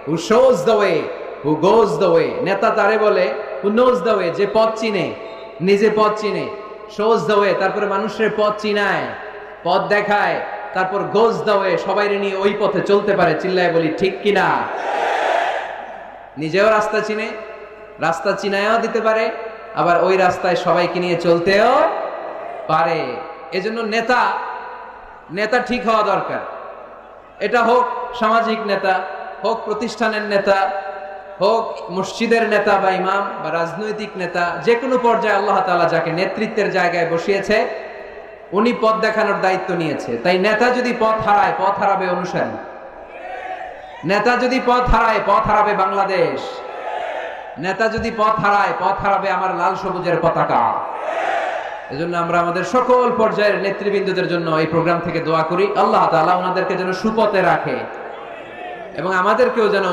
Who shows the way, who goes the way. নেতা তারে বলে হু নোজ দ্য ওয়ে, যে পথ চিনে, নিজে পথ চিনে। শোজ দ্য ওয়ে, তারপরে মানুষের পথ চিনায়, পথ দেখায়। তারপর গোজ দ্য ওয়ে, সবাই নিয়ে ওই পথে চলতে পারে। চিল্লায় বলি ঠিক কিনা? নিজেও রাস্তা চিনে, রাস্তা চিনায়ও দিতে পারে, আবার ওই রাস্তায় সবাইকে নিয়ে চলতেও পারে। এজন্য নেতা নেতা ঠিক হওয়া দরকার। এটা হোক সামাজিক নেতা, হোক প্রতিষ্ঠানের নেতা, হোক মসজিদের নেতা বা ইমাম বা রাজনৈতিক নেতা, যে কোনো পর্যায়ে আল্লাহ তাআলা যাকে নেতৃত্বের জায়গায় বসিয়েছে উনি পথ দেখানোর দায়িত্ব নিয়েছে। তাই নেতা যদি পথ হারায়, পথ হারাবে অনুসারী। নেতা যদি পথ হারায়, পথ হারাবে বাংলাদেশ। নেতা যদি পথ হারায়, পথ হারাবে আমার লাল সবুজের পতাকা। এজন্য আমরা আমাদের সকল পর্যায়ের নেতৃবৃন্দদের জন্য এই প্রোগ্রাম থেকে দোয়া করি, আল্লাহ তাআলা ওনাদেরকে যেন সুপথে রাখে এবং আমাদেরকেও যেন